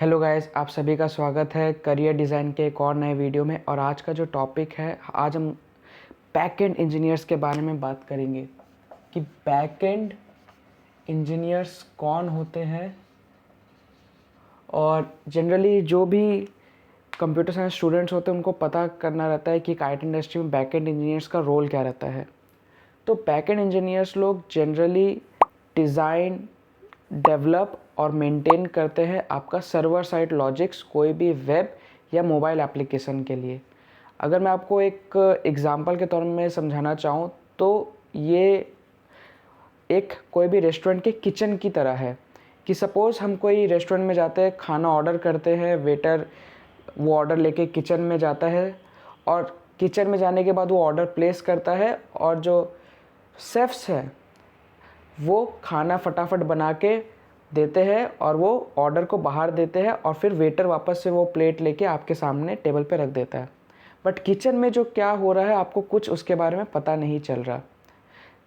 Hello guys, आप सभी का स्वागत है करियर डिज़ाइन के एक और नए वीडियो में। और आज का जो टॉपिक है, आज हम बैक एंड इंजीनियर्स के बारे में बात करेंगे कि बैक एंड इंजीनियर्स कौन होते हैं। और जनरली जो भी कंप्यूटर साइंस स्टूडेंट्स होते हैं उनको पता करना रहता है कि आईटी इंडस्ट्री में बैक एंड इंजीनियर्स का रोल क्या रहता है। तो बैक एंड इंजीनियर्स लोग जनरली डिज़ाइन, डेवलप और मेंटेन करते हैं आपका सर्वर साइड लॉजिक्स, कोई भी वेब या मोबाइल एप्लीकेशन के लिए। अगर मैं आपको एक एग्जांपल के तौर में समझाना चाहूँ तो ये एक कोई भी रेस्टोरेंट के किचन की तरह है कि सपोज़ हम कोई रेस्टोरेंट में जाते हैं, खाना ऑर्डर करते हैं, वेटर वो ऑर्डर लेके किचन में जाता है और किचन में जाने के बाद वो ऑर्डर प्लेस करता है और जो शेफ्स है वो खाना फटाफट बना के देते हैं और वो ऑर्डर को बाहर देते हैं और फिर वेटर वापस से वो प्लेट लेके आपके सामने टेबल पे रख देता है। बट किचन में जो क्या हो रहा है आपको कुछ उसके बारे में पता नहीं चल रहा।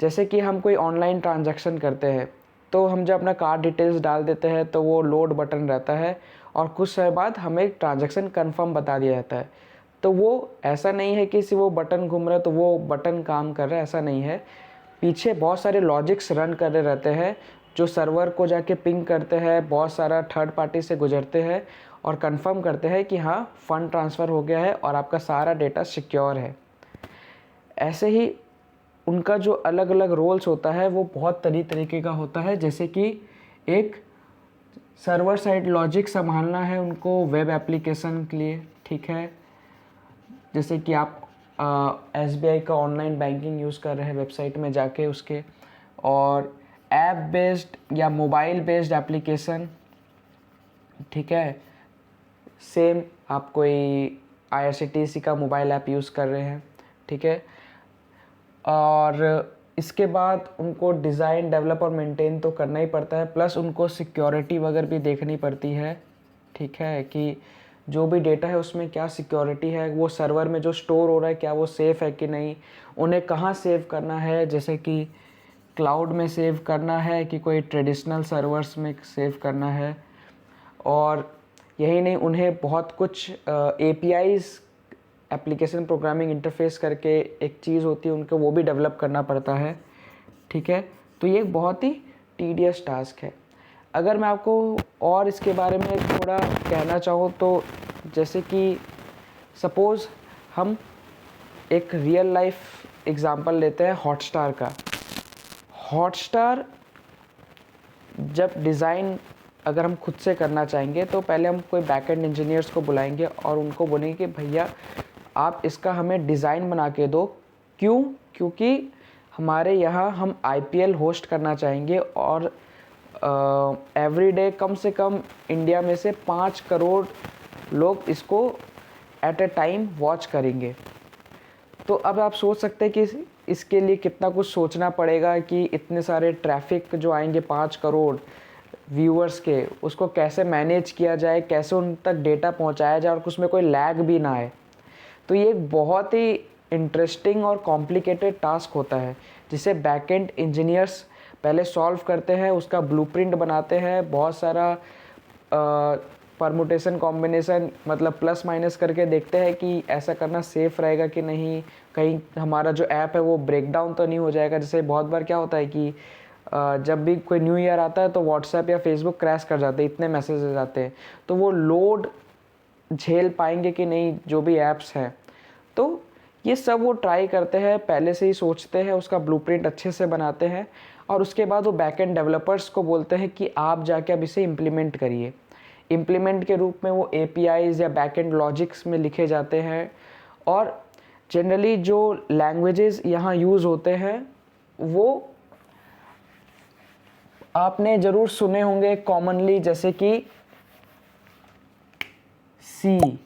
जैसे कि हम कोई ऑनलाइन ट्रांजैक्शन करते हैं तो हम जब अपना कार्ड डिटेल्स डाल देते हैं तो वो लोड बटन रहता है और कुछ समय बाद हमें ट्रांजैक्शन कंफर्म बता दिया जाता है। तो वो ऐसा नहीं है कि सिर्फ वो बटन घूम रहा है तो वो बटन काम कर रहा है, ऐसा नहीं है। पीछे बहुत सारे लॉजिक्स रन कर रहे रहते हैं जो सर्वर को जाके पिंग करते हैं, बहुत सारा थर्ड पार्टी से गुजरते हैं और कंफर्म करते हैं कि हाँ फंड ट्रांसफ़र हो गया है और आपका सारा डेटा सिक्योर है। ऐसे ही उनका जो अलग अलग रोल्स होता है वो बहुत तरीके का होता है। जैसे कि एक सर्वर साइड लॉजिक संभालना है उनको वेब एप्लीकेशन के लिए, ठीक है। जैसे कि आप SBI का ऑनलाइन बैंकिंग यूज़ कर रहे हैं वेबसाइट में जाके उसके, और ऐप बेस्ड या मोबाइल बेस्ड एप्लीकेशन, ठीक है। सेम आप कोई IRCTC का मोबाइल ऐप यूज़ कर रहे हैं, ठीक है। और इसके बाद उनको डिज़ाइन, डेवलप और मेंटेन तो करना ही पड़ता है, प्लस उनको सिक्योरिटी वगैरह भी देखनी पड़ती है, ठीक है, कि जो भी डेटा है उसमें क्या सिक्योरिटी है, वो सर्वर में जो स्टोर हो रहा है क्या वो सेफ़ है कि नहीं, उन्हें कहाँ सेव करना है, जैसे कि क्लाउड में सेव करना है कि कोई ट्रेडिशनल सर्वर्स में सेव करना है। और यही नहीं, उन्हें बहुत कुछ APIs, एप्लीकेशन प्रोग्रामिंग इंटरफेस करके एक चीज़ होती है उनको, वो भी डेवलप करना पड़ता है, ठीक है। तो ये एक बहुत ही टीडियस टास्क है। अगर मैं आपको और इसके बारे में थोड़ा कहना चाहूँ तो जैसे कि सपोज़ हम एक रियल लाइफ एग्ज़ाम्पल लेते हैं हॉटस्टार का। हॉटस्टार जब डिज़ाइन अगर हम खुद से करना चाहेंगे तो पहले हम कोई बैकएंड इंजीनियर्स को बुलाएंगे और उनको बोलेंगे कि भैया आप इसका हमें डिज़ाइन बना के दो। क्यों? क्योंकि हमारे यहाँ हम IPL होस्ट करना चाहेंगे और एवरीडे कम से कम इंडिया में से 5 करोड़ लोग इसको एट ए टाइम वॉच करेंगे। तो अब आप सोच सकते हैं कि इसके लिए कितना कुछ सोचना पड़ेगा कि इतने सारे ट्रैफिक जो आएंगे 5 करोड़ व्यूअर्स के, उसको कैसे मैनेज किया जाए, कैसे उन तक डेटा पहुंचाया जाए और उसमें कोई लैग भी ना आए। तो ये एक बहुत ही इंटरेस्टिंग और कॉम्प्लिकेटेड टास्क होता है जिसे बैकएंड इंजीनियर्स पहले सॉल्व करते हैं, उसका ब्लूप्रिंट बनाते हैं, बहुत सारा परमुटेशन कॉम्बिनेशन मतलब प्लस माइनस करके देखते हैं कि ऐसा करना सेफ़ रहेगा कि नहीं, कहीं हमारा जो ऐप है वो ब्रेक डाउन तो नहीं हो जाएगा। जैसे बहुत बार क्या होता है कि जब भी कोई न्यू ईयर आता है तो व्हाट्सएप या फेसबुक क्रैश कर जाते हैं, इतने मैसेजेस आते हैं, तो वो लोड झेल पाएंगे कि नहीं जो भी ऐप्स हैं। तो ये सब वो ट्राई करते हैं, पहले से ही सोचते हैं, उसका ब्लूप्रिंट अच्छे से बनाते हैं और उसके बाद वो बैकएंड डेवलपर्स को बोलते हैं कि आप जाके अब इसे इम्प्लीमेंट करिए। इम्प्लीमेंट के रूप में वो APIs या बैकएंड लॉजिक्स में लिखे जाते हैं। और जनरली जो लैंग्वेजेस यहाँ यूज़ होते हैं वो आपने ज़रूर सुने होंगे कॉमनली, जैसे कि C++,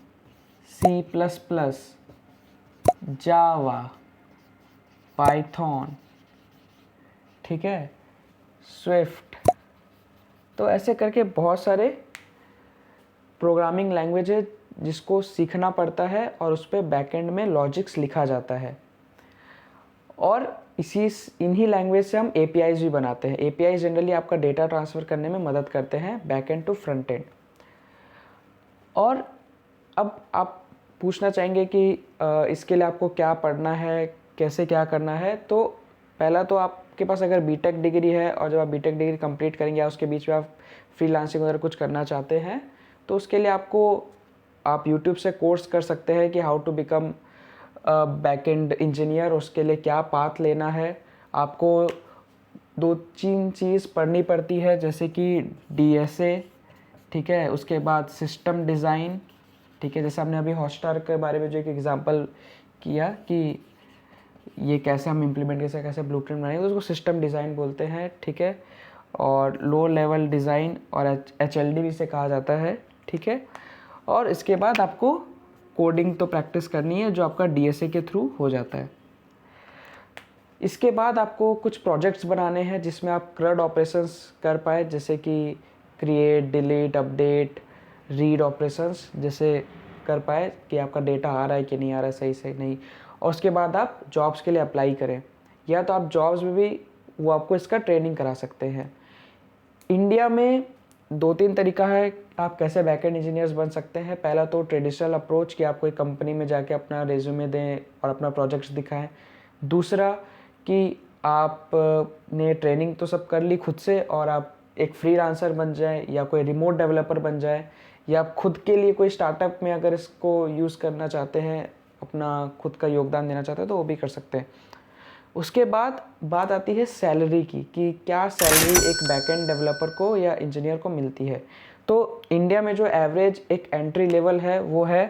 जावा, पाइथन, ठीक है, स्विफ्ट। तो ऐसे करके बहुत सारे प्रोग्रामिंग लैंग्वेज है जिसको सीखना पड़ता है और उस पर बैकएंड में लॉजिक्स लिखा जाता है। और इन्हीं लैंग्वेज से हम APIs भी बनाते हैं। APIs जनरली आपका डेटा ट्रांसफ़र करने में मदद करते हैं बैकएंड टू फ्रंट एंड। और अब आप पूछना चाहेंगे कि इसके लिए आपको क्या पढ़ना है, कैसे क्या करना है। तो पहला तो आपके पास अगर बीटेक डिग्री है और जब आप बीटेक डिग्री कंप्लीट करेंगे या उसके बीच में आप फ्रीलांसिंग वगैरह कुछ करना चाहते हैं तो उसके लिए आप यूट्यूब से कोर्स कर सकते हैं कि how to become backend engineer. उसके लिए क्या पाथ लेना है, आपको 2-3 चीज़ पढ़नी पड़ती है, जैसे कि DSA, ठीक है, उसके बाद सिस्टम डिज़ाइन, ठीक है, जैसे हमने अभी हॉटस्टार के बारे में जो एक एग्जांपल किया कि ये कैसे हम इम्प्लीमेंट कैसे ब्लूप्रिंट बनाएंगे, तो उसको सिस्टम डिज़ाइन बोलते हैं, ठीक है। और लो लेवल डिज़ाइन और HLD भी इसे कहा जाता है, ठीक है। और इसके बाद आपको कोडिंग तो प्रैक्टिस करनी है जो आपका DSA के थ्रू हो जाता है। इसके बाद आपको कुछ प्रोजेक्ट्स बनाने हैं जिसमें आप CRUD ऑपरेशंस कर पाए, जैसे कि create, delete, update, read operations जैसे कर पाए कि आपका डेटा आ रहा है कि नहीं आ रहा है, सही से नहीं। और उसके बाद आप जॉब्स के लिए अप्लाई करें, या तो आप जॉब्स में भी वो आपको इसका ट्रेनिंग करा सकते हैं। इंडिया में 2-3 तरीका है आप कैसे बैकएंड इंजीनियर्स बन सकते हैं। पहला तो ट्रेडिशनल अप्रोच कि आप कोई कंपनी में जाके अपना रेज्यूमे दें और अपना प्रोजेक्ट्स दिखाएं। दूसरा कि आप ने ट्रेनिंग तो सब कर ली खुद से और आप एक फ्रीलांसर बन जाएं या कोई रिमोट डेवलपर बन जाएं, या आप खुद के लिए कोई स्टार्टअप में अगर इसको यूज़ करना चाहते हैं, अपना खुद का योगदान देना चाहते हैं तो वो भी कर सकते हैं। उसके बाद बात आती है सैलरी की कि क्या सैलरी एक बैकएंड डेवलपर को या इंजीनियर को मिलती है। तो इंडिया में जो एवरेज एक एंट्री लेवल है वो है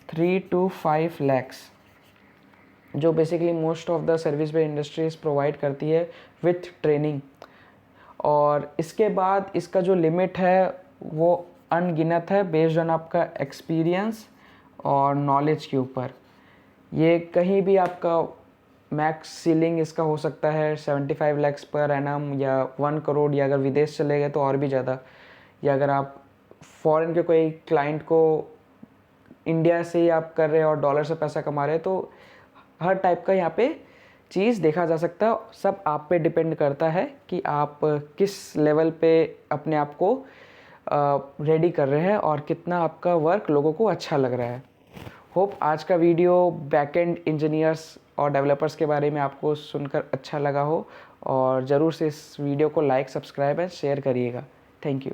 3 to 5 lakhs, जो basically most of the service based industries provide करती है विथ ट्रेनिंग। और इसके बाद इसका जो लिमिट है वो अनगिनत है बेस्ड ऑन आपका एक्सपीरियंस और नॉलेज के ऊपर। ये कहीं भी आपका मैक्स सीलिंग इसका हो सकता है 75 lakhs पर एनम या 1 करोड़, या अगर विदेश चले गए तो और भी ज़्यादा, या अगर आप फॉरेन के कोई क्लाइंट को इंडिया से ही आप कर रहे हैं और डॉलर से पैसा कमा रहे हैं, तो हर टाइप का यहाँ पे चीज़ देखा जा सकता है। सब आप पे डिपेंड करता है कि आप किस लेवल पे अपने आप को रेडी कर रहे हैं और कितना आपका वर्क लोगों को अच्छा लग रहा है। होप आज का वीडियो बैकएंड इंजीनियर्स और डेवलपर्स के बारे में आपको सुनकर अच्छा लगा हो, और ज़रूर से इस वीडियो को लाइक, सब्सक्राइब एंड शेयर करिएगा। Thank you.